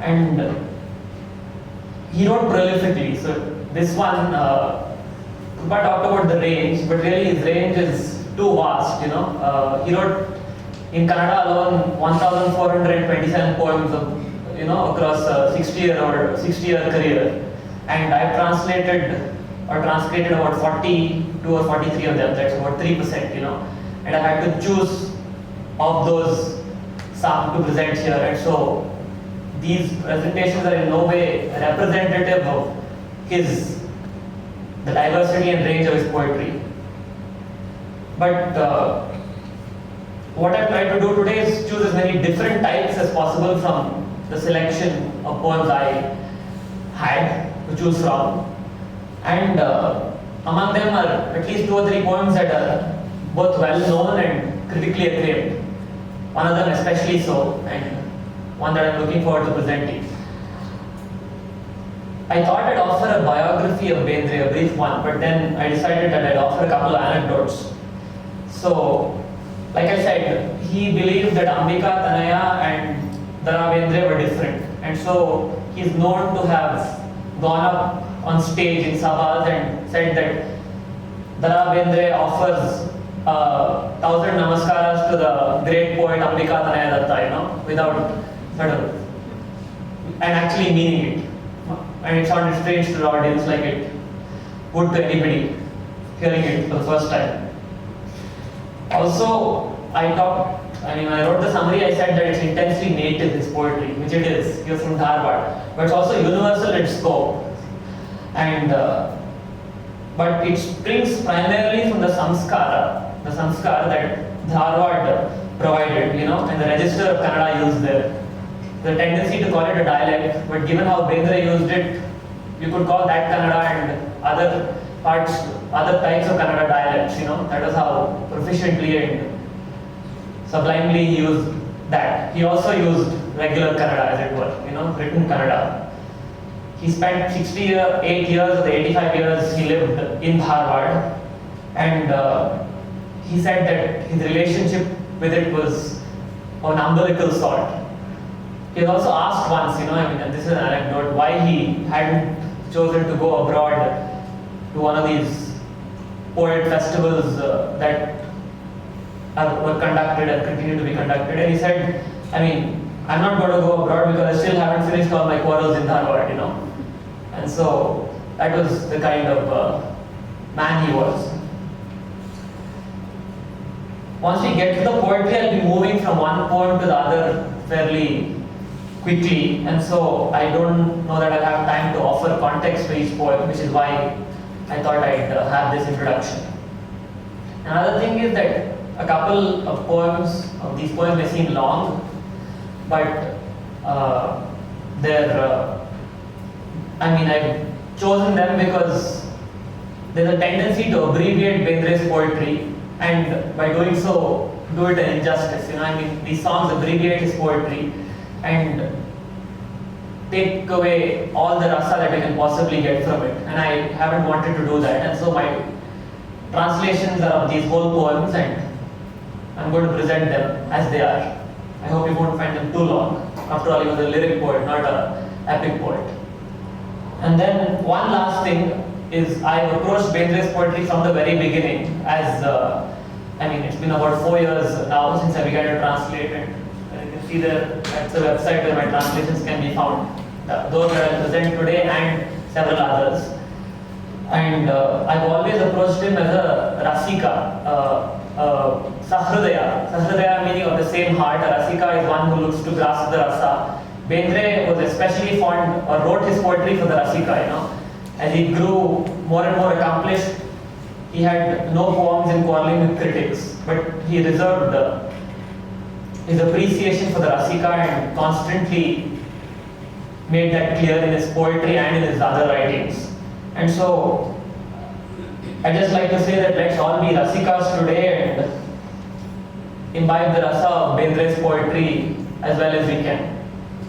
and he wrote prolifically. So this one, Krupa talked about the range, but really his range is too vast. He wrote in Kannada alone 1,427 poems across a 60-year career, and I've translated or transcribed about 42 or 43 of them. That's about 3%. And I had to choose of those some to present here, and so these presentations are in no way representative of the diversity and range of his poetry. But what I've tried to do today is choose as many different types as possible from the selection of poems I had to choose from. And among them are at least 2 or 3 poems that are both well known and critically acclaimed. One of them especially so, and one that I'm looking forward to presenting. I thought I'd offer a biography of Bendre, a brief one, but then I decided that I'd offer a couple of anecdotes. So, like I said, he believed that Ambika, Tanaya and Dara Bendre were different, and so he's known to have gone up on stage in Sabhas and said that Dara Bendre offers 1,000 namaskaras to the great poet Ambika Tanaya Datta, without sort of, and actually meaning it. And it sounded strange to the audience, like it would to anybody hearing it for the first time. Also, when I wrote the summary, I said that it's intensely native, his poetry, which it is. He was from Dharwad, but it's also universal in scope. And but it springs primarily from the samskar that Dharwad provided, and the register of Kannada used there. The tendency to call it a dialect, but given how Bendre used it, you could call that Kannada and other types of Kannada dialects. That was how proficiently and sublimely he used that. He also used regular Kannada, as it were, written Kannada. He spent 68 years of the 85 years he lived in Dharwad, and he said that his relationship with it was of an umbilical sort. He was also asked once, and this is an anecdote, why he hadn't chosen to go abroad to one of these poet festivals that were conducted and continue to be conducted. And he said, I'm not going to go abroad because I still haven't finished all my quarrels in Dharwad, And so that was the kind of man he was. Once we get to the poetry, I'll be moving from one poem to the other fairly quickly, and so I don't know that I'll have time to offer context to each poem, which is why I thought I'd have this introduction. Another thing is that a couple of these poems may seem long, but I've chosen them because there's a tendency to abbreviate Bendre's poetry, and by doing so, do it an injustice. These songs abbreviate his poetry and take away all the rasa that you can possibly get from it, and I haven't wanted to do that, and so my translations are of these whole poems, and I'm going to present them as they are. I hope you won't find them too long. After all, he was a lyric poet, not an epic poet. And then one last thing is I've approached Bendre's poetry from the very beginning as, it's been about 4 years now since I began to translate it. See that's the website where my translations can be found. Those that I present today and several others. And I've always approached him as a rasika, sahridaya. Sahridaya meaning of the same heart. A rasika is one who looks to grasp the rasa. Bendre was especially fond, or wrote his poetry for the rasika. As he grew more and more accomplished, he had no qualms in quarreling with critics, but he reserved his appreciation for the rasika and constantly made that clear in his poetry and in his other writings. And so, I just like to say that let's all be rasikas today and imbibe the rasa of Bendre's poetry as well as we can.